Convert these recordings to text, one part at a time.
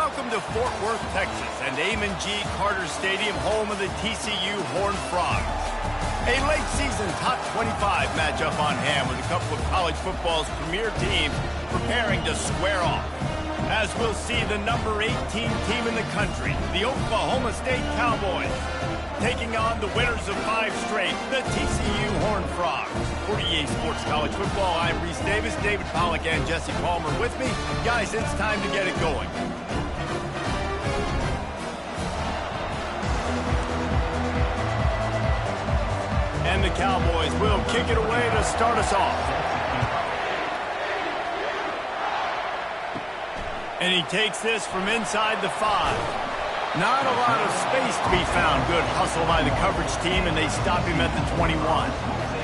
Welcome to Fort Worth, Texas, and Amon G. Carter Stadium, home of the TCU Horned Frogs. A late-season top 25 matchup on hand with a couple of college football's premier teams preparing to square off. As we'll see the number 18 team in the country, the Oklahoma State Cowboys, taking on the winners of 5 straight, the TCU Horned Frogs. For EA Sports College Football, I'm Reese Davis, David Pollack, and Jesse Palmer with me. Guys, it's time to get it going. And the Cowboys will kick it away to start us off. And he takes this from inside the 5. Not a lot of space to be found. Good hustle by the coverage team, and they stop him at the 21.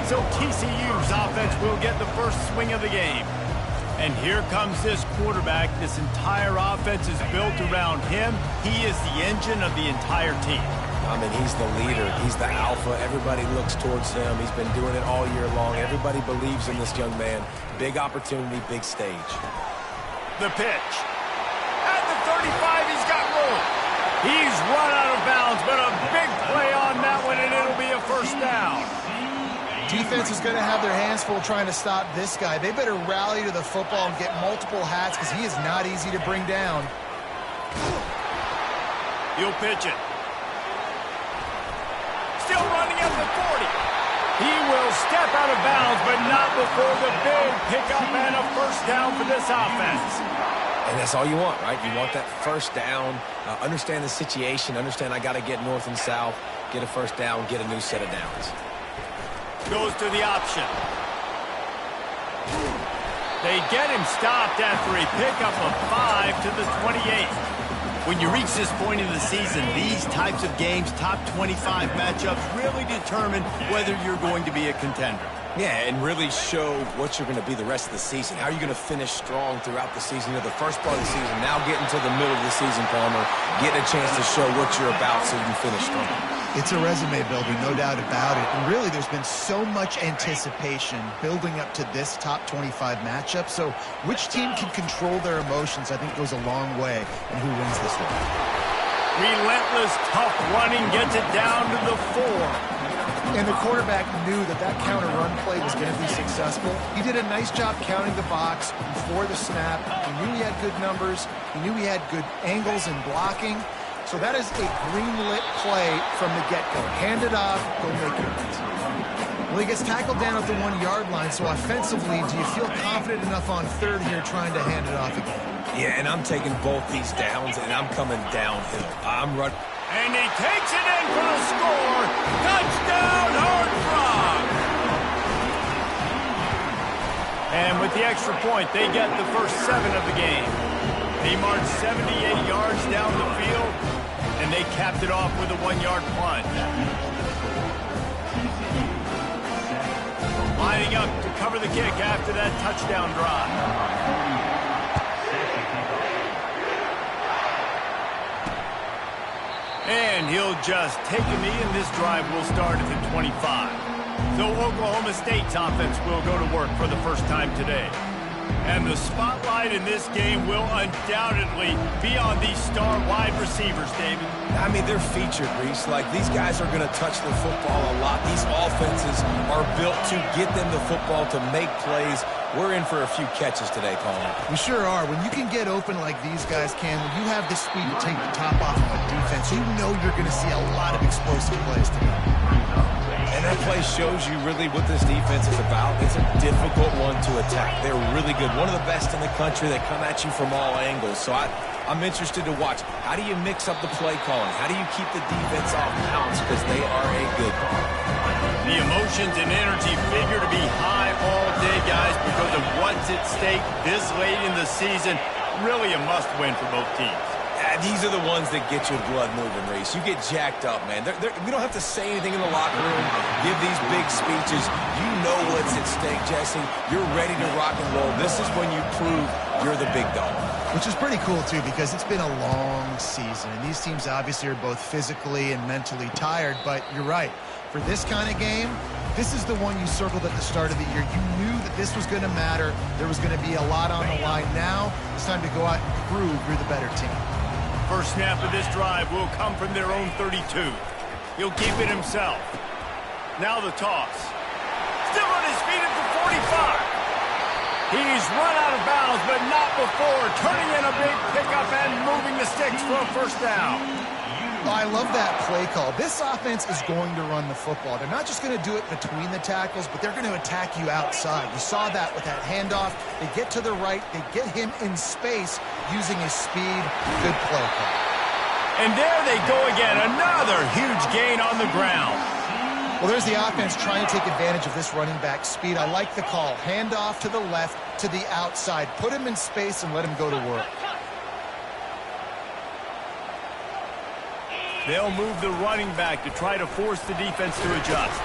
So TCU's offense will get the first swing of the game. And here comes this quarterback. This entire offense is built around him. He is the engine of the entire team. I mean, he's the leader. He's the alpha. Everybody looks towards him. He's been doing it all year long. Everybody believes in this young man. Big opportunity, big stage. The pitch. At the 35, he's got room. He's run out of bounds, but a big play on that one, and it'll be a first down. Defense is going to have their hands full trying to stop this guy. They better rally to the football and get multiple hats because he is not easy to bring down. He'll pitch it. Still running at the 40. He will step out of bounds, but not before the big pickup and a first down for this offense. And that's all you want, right? You want that first down, understand the situation, understand I got to get north and south, get a first down, get a new set of downs. Goes to the option. They get him stopped after a pickup of 5 to the 28. When you reach this point in the season, these types of games, top 25 matchups, really determine whether you're going to be a contender. Yeah, and really show what you're going to be the rest of the season. How are you going to finish strong throughout the season? The first part of the season, now getting to the middle of the season, Palmer, getting a chance to show what you're about so you can finish strong. It's a resume builder, no doubt about it. And really, there's been so much anticipation building up to this top 25 matchup. So which team can control their emotions, I think, goes a long way in who wins this one. Relentless, tough running gets it down to the 4. And the quarterback knew that that counter run play was going to be successful. He did a nice job counting the box before the snap. He knew he had good numbers. He knew he had good angles and blocking. So that is a green-lit play from the get-go. Hand it off, go make it. Well, he gets tackled down at the 1-yard line, so offensively, do you feel confident enough on third here trying to hand it off again? Yeah, and I'm taking both these downs, and I'm coming downhill. I'm running. And he takes it in for the score. Touchdown, Horned Frogs! And with the extra point, they get the first 7 of the game. They marched 78 yards down the field, and they capped it off with a 1-yard punt. Lining up to cover the kick after that touchdown drive. And he'll just take a knee, and this drive will start at the 25. So Oklahoma State's offense will go to work for the first time today. And the spotlight in this game will undoubtedly be on these star wide receivers, David. I mean, they're featured, Reese. Like, these guys are going to touch the football a lot. These offenses are built to get them the football, to make plays. We're in for a few catches today, Colin. We sure are. When you can get open like these guys can, when you have the speed to take the top off of a defense, you know you're going to see a lot of explosive plays today. And that play shows you really what this defense is about. It's a difficult one to attack. They're really good. One of the best in the country. They come at you from all angles. So I'm interested to watch. How do you mix up the play calling? How do you keep the defense off balance? Because they are a good one. The emotions and energy figure to be high all day, guys, because of what's at stake this late in the season. Really a must-win for both teams. These are the ones that get your blood moving, Reese. You get jacked up, man. We don't have to say anything in the locker room, give these big speeches. You know what's at stake, Jesse. You're ready to rock and roll. This is when you prove you're the big dog. Which is pretty cool, too, because it's been a long season. And these teams obviously are both physically and mentally tired. But you're right. For this kind of game, this is the one you circled at the start of the year. You knew that this was going to matter. There was going to be a lot on the line. Now it's time to go out and prove you're the better team. First snap of this drive will come from their own 32. He'll keep it himself. Now the toss. Still on his feet at the 45. He's run out of bounds, but not before turning in a big pickup and moving the sticks for a first down. Oh, I love that play call. This offense is going to run the football. They're not just going to do it between the tackles, but they're going to attack you outside. You saw that with that handoff. They get to the right. They get him in space using his speed. Good play call. And there they go again. Another huge gain on the ground. Well, there's the offense trying to take advantage of this running back speed. I like the call. Hand off to the left, to the outside. Put him in space and let him go to work. They'll move the running back to try to force the defense to adjust.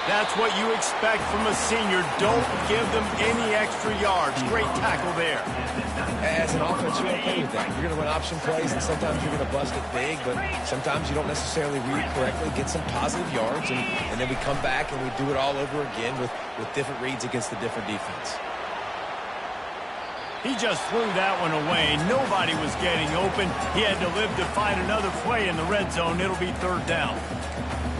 That's what you expect from a senior. Don't give them any extra yards. Great tackle there. As an offense, you're okay with that. You're going to run option plays, and sometimes you're going to bust it big, but sometimes you don't necessarily read correctly, get some positive yards, and then we come back and we do it all over again with different reads against the different defense. He just threw that one away. Nobody was getting open. He had to live to find another play in the red zone. It'll be third down.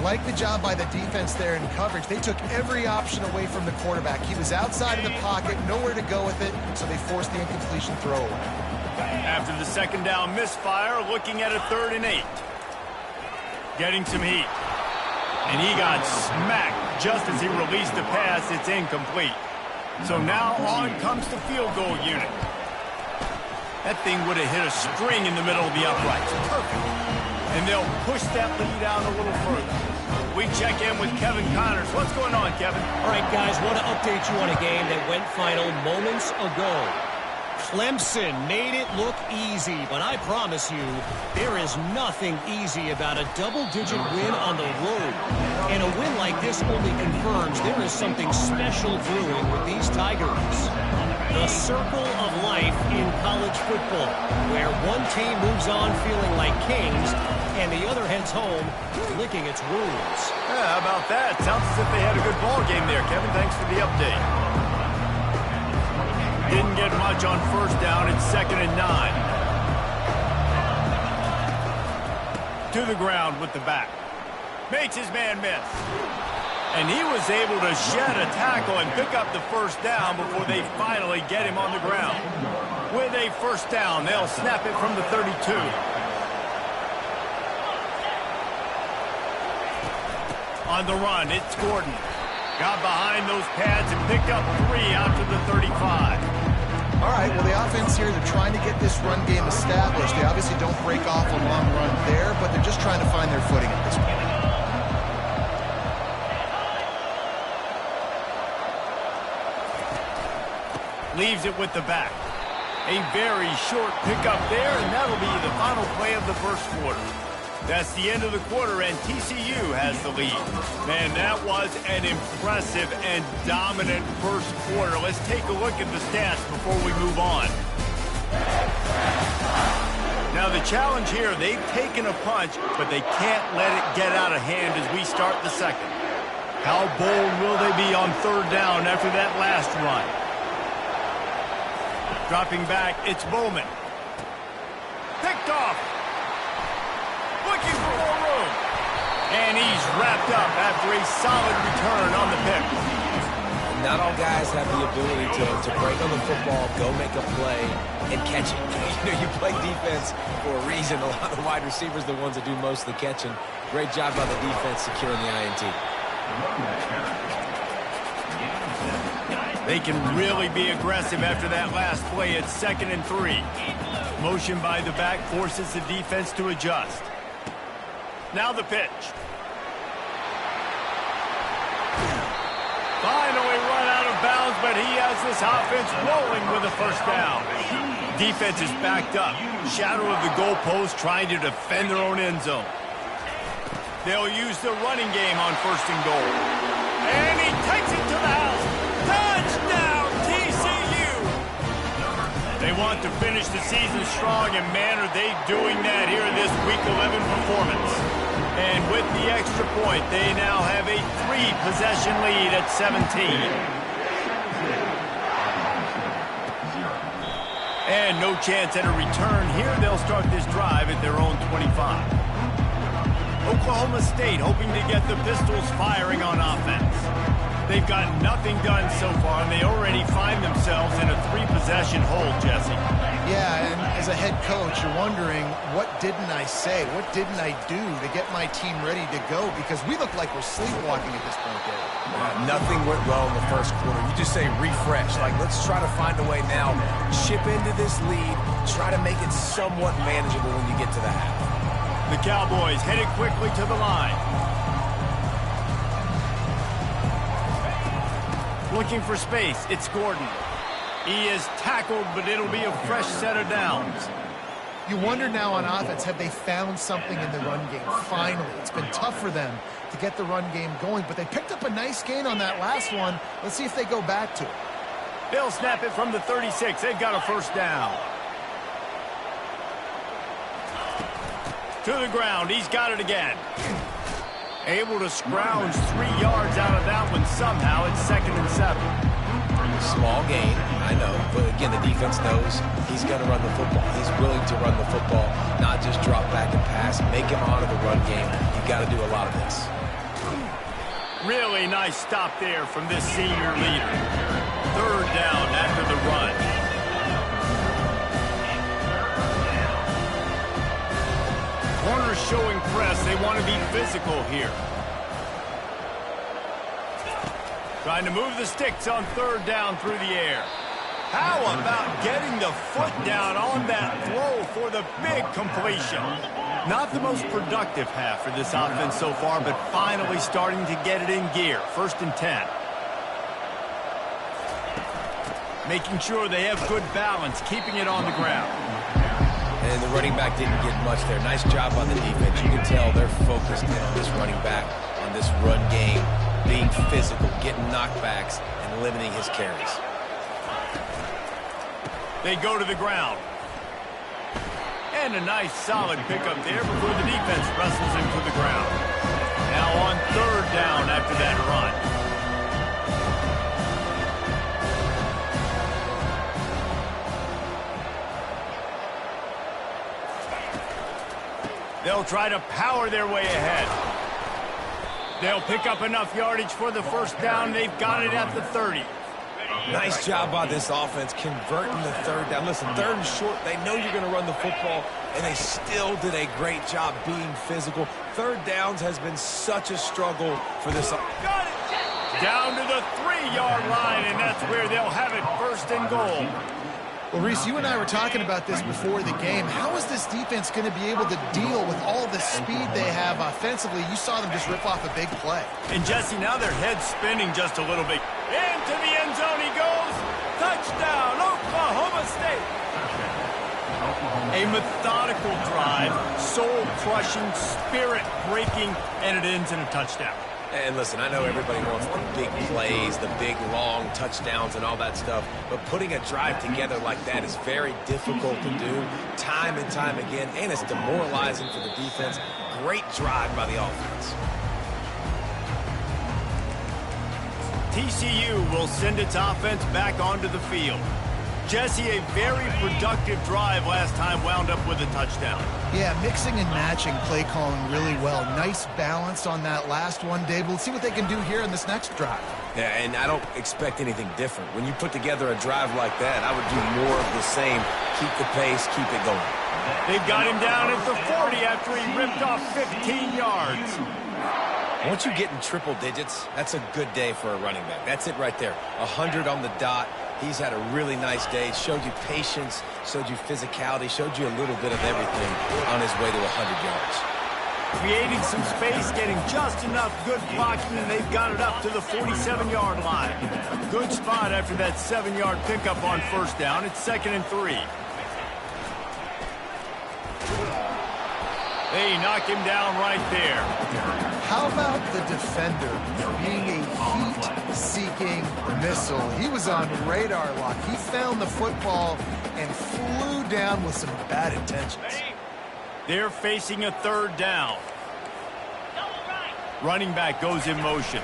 Like the job by the defense there in coverage. They took every option away from the quarterback. He was outside of the pocket, nowhere to go with it, so they forced the incompletion throwaway. After the second down misfire, looking at a 3rd and 8. Getting some heat. And he got smacked just as he released the pass. It's incomplete. So now on comes the field goal unit. That thing would have hit a string in the middle of the uprights. Perfect. And they'll push that lead out a little further. We check in with Kevin Connors. What's going on, Kevin? All right, guys, want to update you on a game that went final moments ago. Clemson made it look easy, but I promise you, there is nothing easy about a double-digit win on the road. And a win like this only confirms there is something special brewing with these Tigers. The circle of life in college football, where one team moves on feeling like kings, and the other heads home licking its wounds. Yeah, how about that? Sounds as if they had a good ball game there, Kevin. Thanks for the update. Didn't get much on first down. It's 2nd and 9. To the ground with the back. Makes his man miss. And he was able to shed a tackle and pick up the first down before they finally get him on the ground. With a first down, they'll snap it from the 32. On the run, it's Gordon. Got behind those pads and picked up 3 out to the 35. All right, well, the offense here, they're trying to get this run game established. They obviously don't break off a long run there, but they're just trying to find their footing at this point. Leaves it with the back. A very short pickup there, and that'll be the final play of the first quarter. That's the end of the quarter, and TCU has the lead. Man, that was an impressive and dominant first quarter. Let's take a look at the stats before we move on. Now, the challenge here, they've taken a punch, but they can't let it get out of hand as we start the second. How bold will they be on third down after that last run? Dropping back, it's Bowman. Picked off. Looking for more room. And he's wrapped up after a solid return on the pick. Not all guys have the ability to break on the football, go make a play, and catch it. You know, you play defense for a reason. A lot of wide receivers are the ones that do most of the catching. Great job by the defense securing the INT. They can really be aggressive after that last play. It's 2nd and 3. Motion by the back forces the defense to adjust. Now the pitch. Finally run out of bounds, but he has this offense rolling with a first down. Defense is backed up. Shadow of the goalpost trying to defend their own end zone. They'll use the running game on 1st and goal. And he takes it to the house. Touchdown, TCU! They want to finish the season strong, and man, are they doing that here in this Week 11 performance. And with the extra point, they now have a 3-possession lead at 17. And no chance at a return here. They'll start this drive at their own 25. Oklahoma State hoping to get the Pistols firing on offense. They've got nothing done so far, and they already find themselves in a 3-possession hole, Jesse. Yeah, and as a head coach, you're wondering, what didn't I say? What didn't I do to get my team ready to go? Because we look like we're sleepwalking at this point, Dave. Nothing went well in the first quarter. You just say refresh. Like, let's try to find a way now. Chip into this lead. Try to make it somewhat manageable when you get to the half. The Cowboys headed quickly to the line. Looking for space. It's Gordon. He is tackled, but it'll be a fresh set of downs. You wonder now on offense, have they found something in the run game? Finally, it's been tough for them to get the run game going, but they picked up a nice gain on that last one. Let's see if they go back to it. They'll snap it from the 36. They've got a first down. To the ground. He's got it again. Able to scrounge 3 yards out of that one somehow. It's 2nd and 7. Small gain, I know, but again, the defense knows he's going to run the football. He's willing to run the football, not just drop back and pass, make him honor the run game. You got to do a lot of this. Really nice stop there from this senior leader. 3rd down after the run. Corners showing press. They want to be physical here. Trying to move the sticks on 3rd down through the air. How about getting the foot down on that throw for the big completion? Not the most productive half for this offense so far, but finally starting to get it in gear. 1st and 10. Making sure they have good balance, keeping it on the ground. And the running back didn't get much there. Nice job on the defense. You can tell they're focused in on this running back, on this run game, being physical, getting knockbacks, and limiting his carries. They go to the ground. And a nice solid pickup there before the defense wrestles him to the ground. Now on 3rd down after that run. They'll try to power their way ahead. They'll pick up enough yardage for the first down. They've got it at the 30. Nice job by this offense converting the 3rd down. Listen, 3rd and short, they know you're going to run the football, and they still did a great job being physical. 3rd downs has been such a struggle for this. Got it. Down to the 3-yard line, and that's where they'll have it 1st and goal. Well, Reese, you and I were talking about this before the game. How is this defense going to be able to deal with all the speed they have offensively? You saw them just rip off a big play. And, Jesse, now their head's spinning just a little bit. Into the end zone he goes. Touchdown, Oklahoma State. A methodical drive, soul-crushing, spirit-breaking, and it ends in a touchdown. And listen, I know everybody wants the big plays, the big, long touchdowns and all that stuff, but putting a drive together like that is very difficult to do time and time again, and it's demoralizing for the defense. Great drive by the offense. TCU will send its offense back onto the field. Jesse, a very productive drive last time wound up with a touchdown. Yeah, mixing and matching play calling really well. Nice balance on that last one, Dave. We'll see what they can do here in this next drive. Yeah, and I don't expect anything different. When you put together a drive like that, I would do more of the same. Keep the pace, keep it going. They've got him down at the 40 after he ripped off 15 yards. Once you get in triple digits, that's a good day for a running back. That's it right there. 100 on the dot. He's had a really nice day. Showed you patience, showed you physicality, showed you a little bit of everything on his way to 100 yards. Creating some space, getting just enough good blocking, and they've got it up to the 47-yard line. Good spot after that 7-yard pickup on 1st down. It's 2nd and 3. They knock him down right there. How about the defender being a heat-seeking missile? He was on radar lock. He found the football and flew down with some bad intentions. They're facing a 3rd down. Running back goes in motion.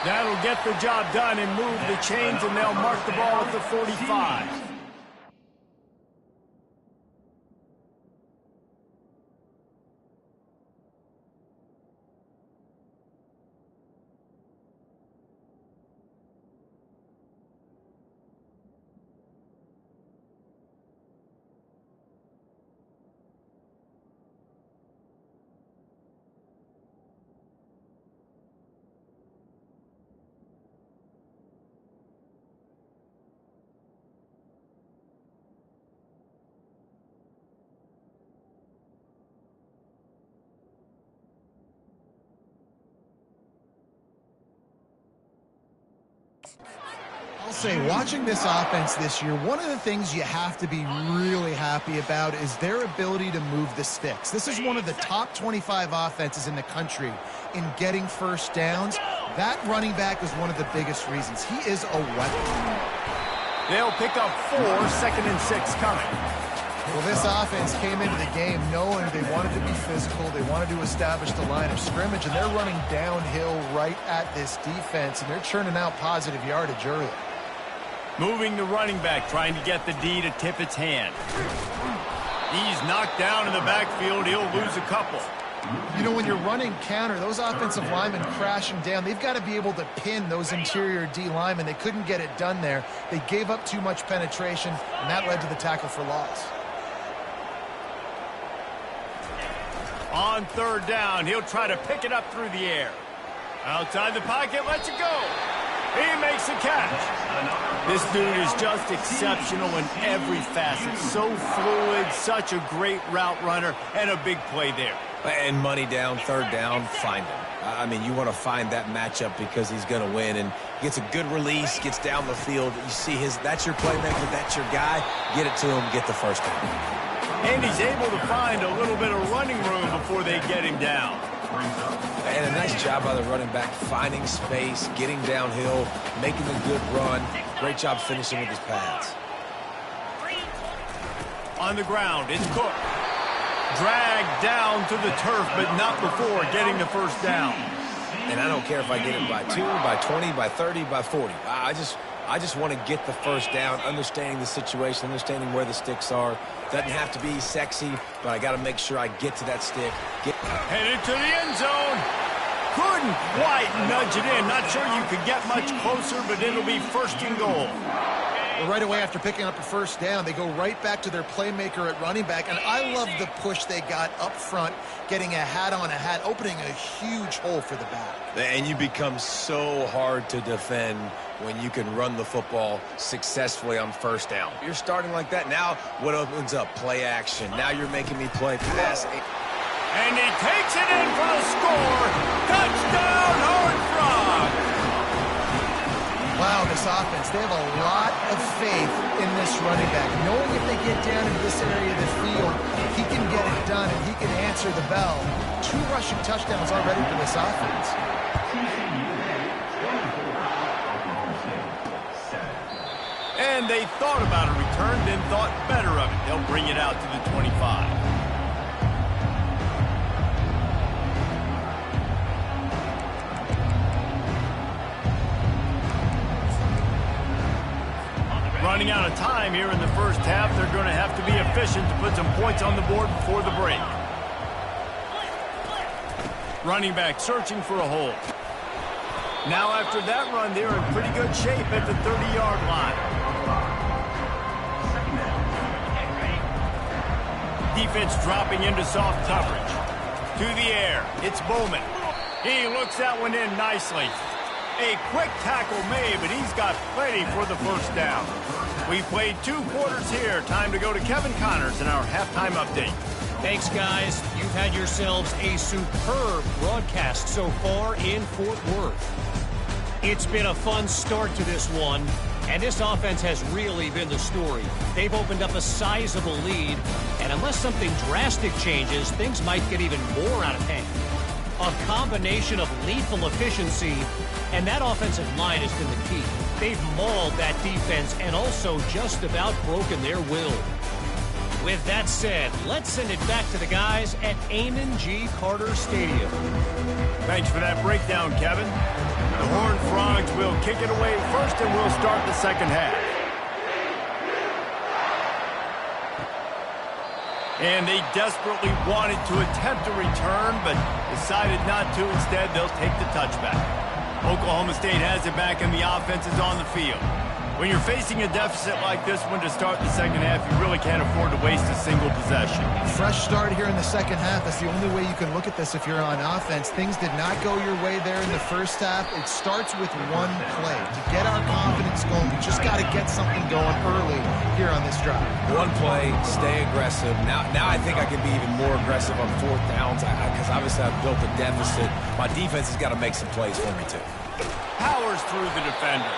That'll get the job done and move the chains, and they'll mark the ball at the 45. I'll say, watching this offense this year, one of the things you have to be really happy about is their ability to move the sticks. This is one of the top 25 offenses in the country in getting first downs. That running back is one of the biggest reasons. He is a weapon. They'll pick up 4, 2nd and 6 coming. Well, this offense came into the game knowing they wanted to be physical, they wanted to establish the line of scrimmage, and they're running downhill right at this defense, and they're churning out positive yardage early. Moving the running back, trying to get the D to tip its hand. He's knocked down in the backfield. He'll lose a couple. You know, when you're running counter, those offensive linemen crashing down, they've got to be able to pin those interior D linemen. They couldn't get it done there. They gave up too much penetration, and that led to the tackle for loss. On 3rd down, he'll try to pick it up through the air. Outside the pocket, lets it go. He makes the catch. This dude is just exceptional in every facet. So fluid, such a great route runner, and a big play there. And money down, 3rd down, find him. I mean, you want to find that matchup because he's going to win. And gets a good release, gets down the field. You see that's your playmaker, that's your guy. Get it to him, get the first down. And he's able to find a little bit of running room before they get him down. And a nice job by the running back, finding space, getting downhill, making a good run. Great job finishing with his pads. On the ground, it's Cook. Dragged down to the turf, but not before getting the first down. And I don't care if I get it by 2, by 20, by 30, by 40. I just want to get the first down, understanding the situation, understanding where the sticks are. Doesn't have to be sexy, but I got to make sure I get to that stick. Headed to the end zone. Couldn't quite nudge it in. Not sure you could get much closer, but it'll be 1st and goal. Well, right away after picking up a first down, they go right back to their playmaker at running back. And I love the push they got up front, getting a hat on a hat, opening a huge hole for the back. And you become so hard to defend when you can run the football successfully on 1st down. You're starting like that. Now what opens up? Play action. Now you're making me play pass. And he takes it in for the score. Touchdown, Horned Frogs! Wow, this offense, they have a lot of faith in this running back. Knowing if they get down into this area of the field, he can get it done and he can answer the bell. 2 rushing touchdowns already for this offense. And they thought about a return, then thought better of it. They'll bring it out to the 25. Running out of time here in the first half. They're going to have to be efficient to put some points on the board before the break. Running back searching for a hole. Now after that run, they're in pretty good shape at the 30-yard line. Defense dropping into soft coverage. To the air, it's Bowman. He looks that one in nicely. A quick tackle made, but he's got plenty for the first down. We played 2 quarters here. Time to go to Kevin Connors in our halftime update. Thanks, guys. You've had yourselves a superb broadcast so far in Fort Worth. It's been a fun start to this one, and this offense has really been the story. They've opened up a sizable lead, and unless something drastic changes, things might get even more out of hand. A combination of lethal efficiency, and that offensive line has been the key. They've mauled that defense and also just about broken their will. With that said, let's send it back to the guys at Ncaa Carter Stadium. Thanks for that breakdown, Kevin. The Horned Frogs will kick it away first, and we'll start the second half. And they desperately wanted to attempt a return, but decided not to. Instead, they'll take the touchback. Oklahoma State has it back, and the offense is on the field. When you're facing a deficit like this one to start the second half, you really can't afford to waste a single possession. Fresh start here in the second half. That's the only way you can look at this if you're on offense. Things did not go your way there in the first half. It starts with one play. To get our confidence going, we just got to get something going early here on this drive. One play, stay aggressive. Now I think I can be even more aggressive on fourth downs because obviously I've built a deficit. My defense has got to make some plays for me too. Powers through the defender.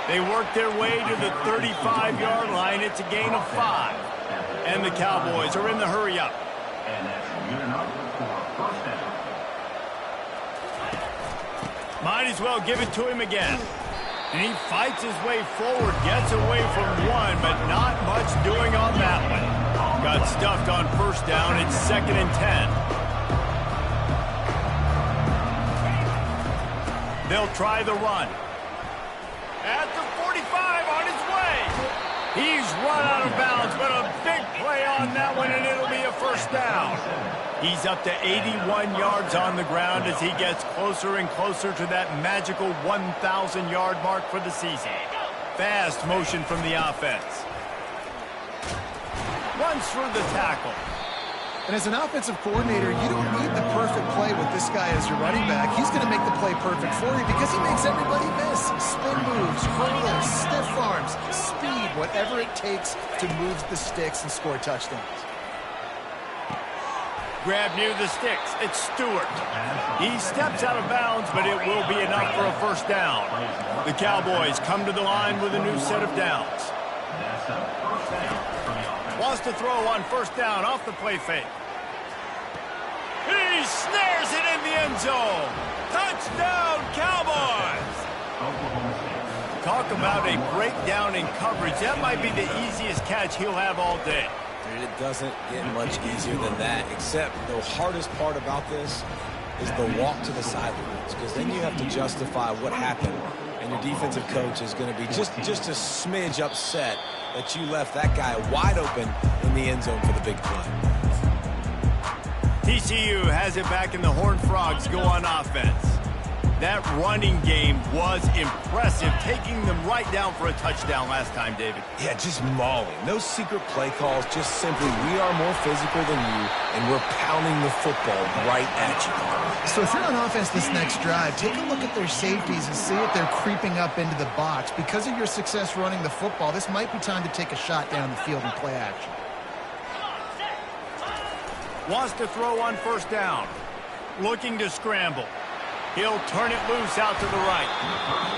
They work their way to the 35-yard line. It's a gain of 5. And the Cowboys are in the hurry-up. Might as well give it to him again. And he fights his way forward, gets away from one, but not much doing on that one. Got stuffed on first down. It's 2nd and 10. They'll try the run. At the 45, on his way. He's run out of bounds, but a big play on that one, and it'll be a first down. He's up to 81 yards on the ground as he gets closer and closer to that magical 1,000-yard mark for the season. Fast motion from the offense. Runs through the tackle. And as an offensive coordinator, you don't need the perfect play with this guy as your running back. He's going to make the play perfect for you because he makes everybody miss. Spin moves, hurdles, stiff arms, speed, whatever it takes to move the sticks and score touchdowns. Grab near the sticks. It's Stewart. He steps out of bounds, but it will be enough for a first down. The Cowboys come to the line with a new set of downs. Wants to throw on first down off the play fake. He snares it in the end zone. Touchdown, Cowboys! Talk about a breakdown in coverage. That might be the easiest catch he'll have all day. Dude, it doesn't get much easier than that, except the hardest part about this is the walk to the sidelines, because then you have to justify what happened, and your defensive coach is going to be just a smidge upset that you left that guy wide open in the end zone for the big play. TCU has it back, and the Horned Frogs go on offense. That running game was impressive, taking them right down for a touchdown last time, David. Yeah, just mauling. No secret play calls, just simply we are more physical than you, and we're pounding the football right at you. So if you're on offense this next drive, take a look at their safeties and see if they're creeping up into the box. Because of your success running the football, this might be time to take a shot down the field and play action. Wants to throw on first down. Looking to scramble. He'll turn it loose out to the right.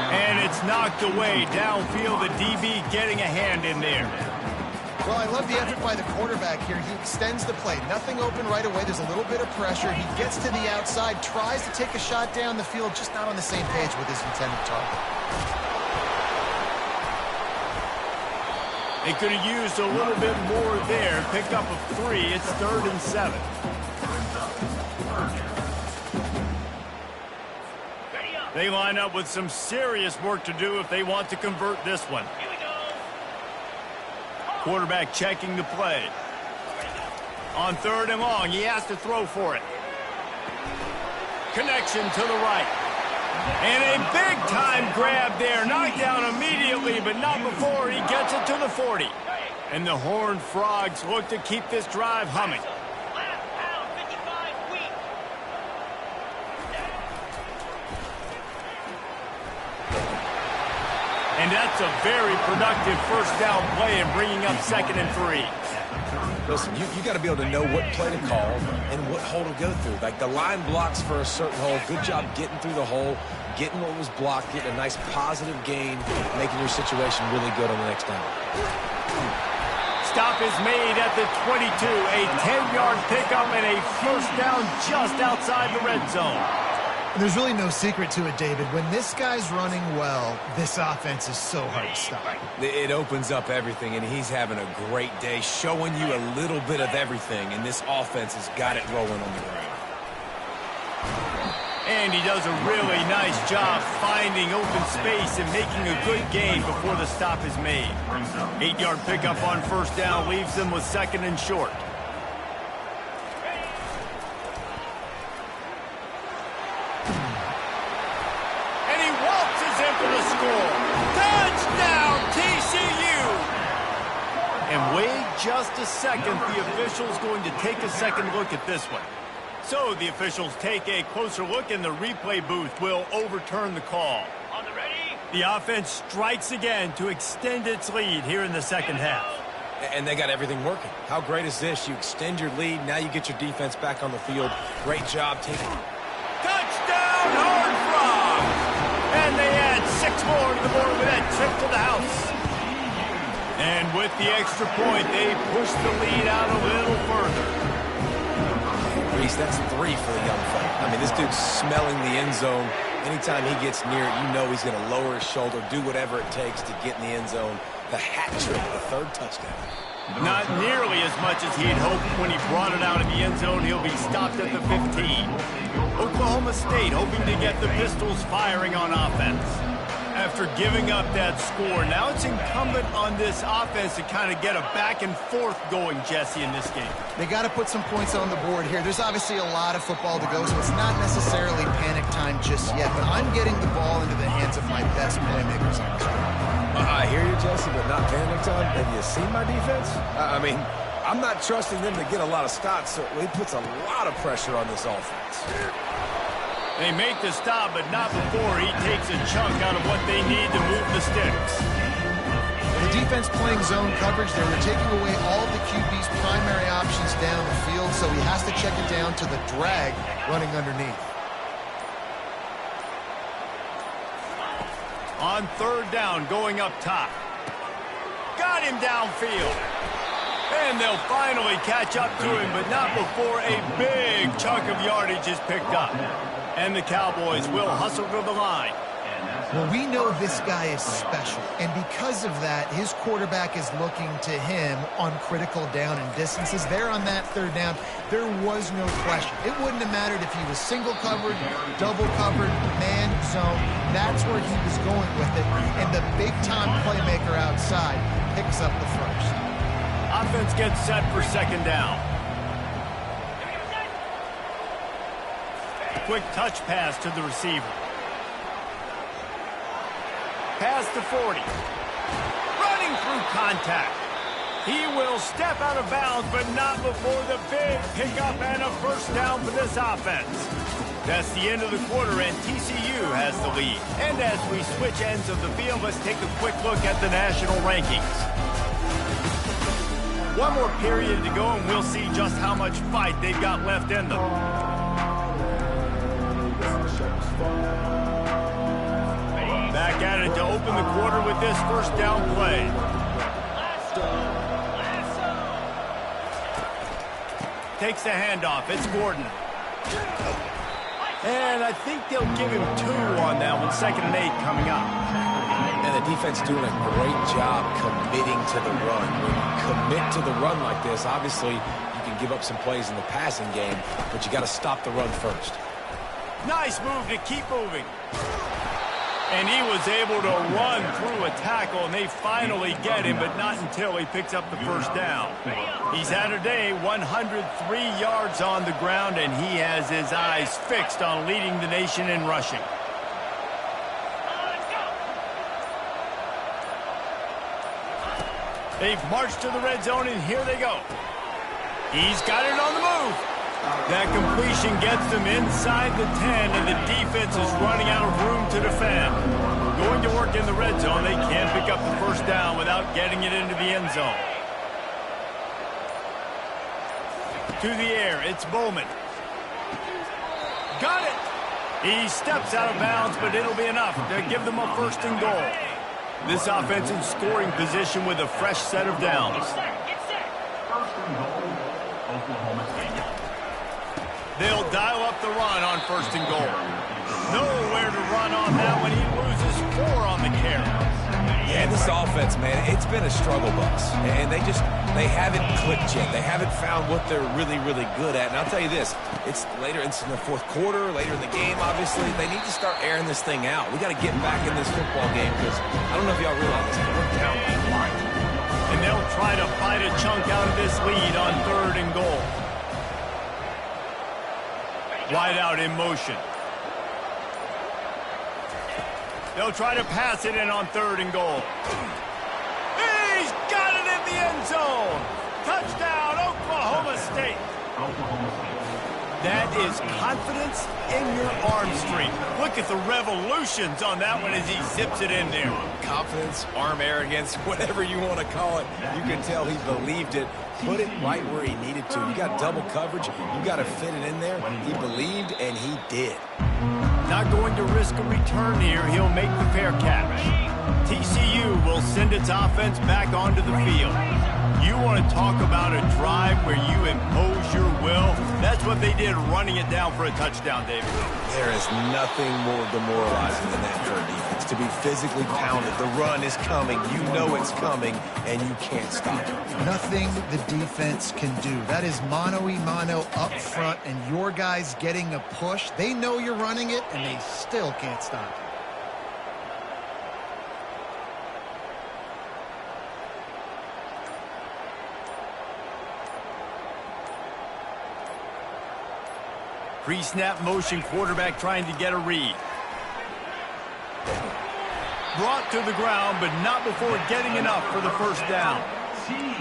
And it's knocked away downfield. The DB getting a hand in there. Well, I love the effort by the quarterback here. He extends the play. Nothing open right away. There's a little bit of pressure. He gets to the outside, tries to take a shot down the field, just not on the same page with his intended target. They could have used a little bit more there. Pick up a 3. It's 3rd and 7. They line up with some serious work to do if they want to convert this one. Quarterback checking the play. On 3rd and long, he has to throw for it. Connection to the right. And a big-time grab there. Knocked down immediately, but not before he gets it to the 40. And the Horned Frogs look to keep this drive humming. And that's a very productive first down play and bringing up 2nd and 3. Listen, you got to be able to know what play to call and what hole to go through. Like the line blocks for a certain hole. Good job getting through the hole, getting what was blocked, getting a nice positive gain, making your situation really good on the next down. Stop is made at the 22. A 10-yard pickup and a first down just outside the red zone. And there's really no secret to it, David. When this guy's running well, this offense is so hard to stop. It opens up everything, and he's having a great day, showing you a little bit of everything, and this offense has got it rolling on the ground. And he does a really nice job finding open space and making a good gain before the stop is made. 8-yard pickup on first down leaves them with second and short. And he waltzes in for the score. Touchdown, TCU! And wait just a second. The official's going to take a second look at this one. So the officials take a closer look, and the replay booth will overturn the call. On the ready? The offense strikes again to extend its lead here in the second half. And they got everything working. How great is this? You extend your lead, now you get your defense back on the field. Great job taking. Touchdown, Horned Frogs! And they add 6 more to the board with that trip to the house. And with the extra point, they push the lead out a little further. That's 3 for the young fella. I mean, this dude's smelling the end zone. Anytime he gets near it, you know he's going to lower his shoulder, do whatever it takes to get in the end zone. The hat trick, the 3rd touchdown. Not nearly as much as he had hoped when he brought it out of the end zone. He'll be stopped at the 15. Oklahoma State hoping to get the Pistols firing on offense. After giving up that score, now it's incumbent on this offense to kind of get a back and forth going, Jesse, in this game. They got to put some points on the board here. There's obviously a lot of football to go, so it's not necessarily panic time just yet, but I'm getting the ball into the hands of my best playmakers on this one. I hear you, Jesse, but not panic time. Have you seen my defense? I mean, I'm not trusting them to get a lot of stops, so it puts a lot of pressure on this offense. They make the stop, but not before he takes a chunk out of what they need to move the sticks. The defense playing zone coverage there. They're taking away all of the QB's primary options down the field, so he has to check it down to the drag running underneath. On 3rd down, going up top. Got him downfield. And they'll finally catch up to him, but not before a big chunk of yardage is picked up. And the Cowboys will hustle to the line. Well, we know this guy is special, and because of that, his quarterback is looking to him on critical down and distances. There on that 3rd down, there was no question. It wouldn't have mattered if he was single covered, double covered, man zone. That's where he was going with it, and the big-time playmaker outside picks up the first. Offense gets set for 2nd down. Quick touch pass to the receiver. Pass to 40. Running through contact. He will step out of bounds, but not before the big pickup and a first down for this offense. That's the end of the quarter, and TCU has the lead. And as we switch ends of the field, let's take a quick look at the national rankings. One more period to go, and we'll see just how much fight they've got left in them. Back at it to open the quarter with this first down play. Takes the handoff. It's Gordon. And I think they'll give him 2 on that one. 2nd and 8 coming up. And the defense doing a great job committing to the run. When you commit to the run like this, obviously you can give up some plays in the passing game, but you got to stop the run first. Nice move to keep moving. And he was able to run through a tackle, and they finally get him, but not until he picks up the first down. He's had a day, 103 yards on the ground, and he has his eyes fixed on leading the nation in rushing. They've marched to the red zone, and here they go. He's got it on the move. That completion gets them inside the 10, and the defense is running out of room to defend. Going to work in the red zone, they can't pick up the first down without getting it into the end zone. To the air, it's Bowman. Got it! He steps out of bounds, but it'll be enough to give them a 1st and goal. This offense in scoring position with a fresh set of downs. They'll dial up the run on 1st and goal. Nowhere to run on that one. He loses 4 on the carry. Yeah, this This offense, man, it's been a struggle bus. And they haven't clicked yet. They haven't found what they're really, really good at. And I'll tell you this, it's in the fourth quarter, later in the game, obviously. They need to start airing this thing out. We got to get back in this football game because I don't know if y'all realize this, but we're down by a lot. And they'll try to fight a chunk out of this lead on 3rd and goal. Wide out in motion. They'll try to pass it in on 3rd and goal. He's got it in the end zone. Touchdown, Oklahoma State. That is confidence in your arm strength. Look at the revolutions on that one as he zips it in there. Confidence, arm arrogance, whatever you want to call it. You can tell he believed it. Put it right where he needed to. You got double coverage. You got to fit it in there. He believed, and he did. Not going to risk a return here. He'll make the fair catch. TCU will send its offense back onto the field. You want to talk about a drive where you impose your will? That's what they did, running it down for a touchdown, David. There is nothing more demoralizing than that for a defense. To be physically pounded. The run is coming. You know it's coming, and you can't stop it. Nothing the defense can do. That is mano-a-mano up front, and your guys getting a push. They know you're running it, and they still can't stop it. Pre-snap motion, quarterback trying to get a read. Brought to the ground, but not before getting enough for the first down.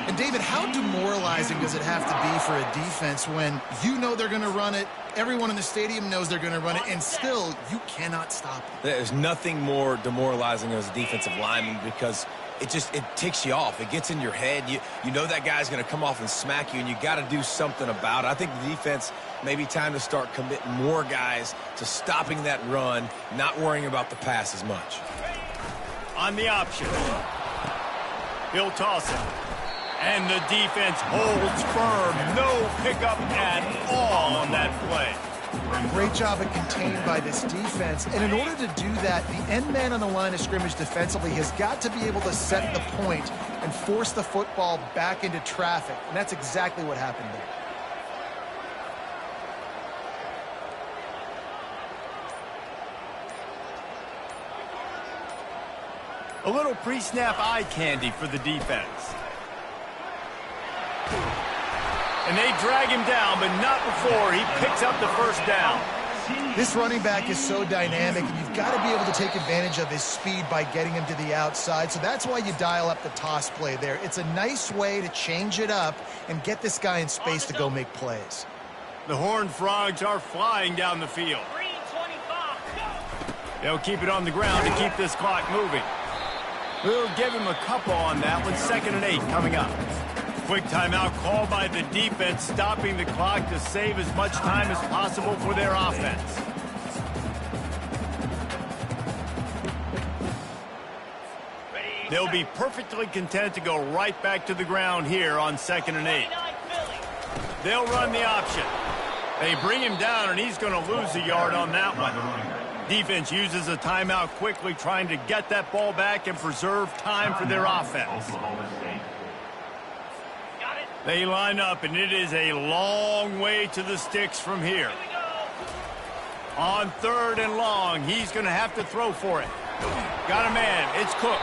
And, David, how demoralizing does it have to be for a defense when you know they're going to run it, everyone in the stadium knows they're going to run it, and still you cannot stop it? There's nothing more demoralizing as a defensive lineman because it ticks you off. It gets in your head. You know that guy's going to come off and smack you, and you got to do something about it. I think the defense maybe time to start committing more guys to stopping that run, not worrying about the pass as much. On the option. He'll toss it. And the defense holds firm. No pickup at all on that play. Great job at contained by this defense. And in order to do that, the end man on the line of scrimmage defensively has got to be able to set the point and force the football back into traffic. And that's exactly what happened there. A little pre-snap eye candy for the defense. And they drag him down, but not before he picks up the first down. This running back is so dynamic, and you've got to be able to take advantage of his speed by getting him to the outside. So that's why you dial up the toss play there. It's a nice way to change it up and get this guy in space to go make plays. The Horned Frogs are flying down the field. They'll keep it on the ground to keep this clock moving. We'll give him a couple on that one. 2nd and 8 coming up. Quick timeout called by the defense, stopping the clock to save as much time as possible for their offense. They'll be perfectly content to go right back to the ground here on 2nd and 8. They'll run the option. They bring him down, and he's going to lose a yard on that one. Defense uses a timeout quickly, trying to get that ball back and preserve time for their offense. They line up, and it is a long way to the sticks from here. On 3rd and long, he's going to have to throw for it. Got a man. It's Cook.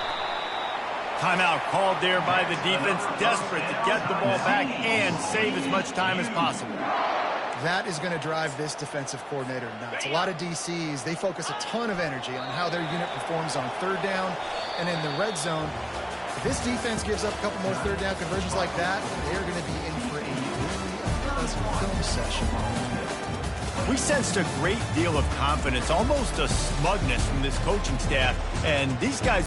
Timeout called there by the defense, desperate to get the ball back and save as much time as possible. That is going to drive this defensive coordinator nuts. A lot of DCs, they focus a ton of energy on how their unit performs on 3rd down and in the red zone. If this defense gives up a couple more 3rd down conversions like that, they're going to be in for a really unpleasant film session. We sensed a great deal of confidence, almost a smugness from this coaching staff, and these guys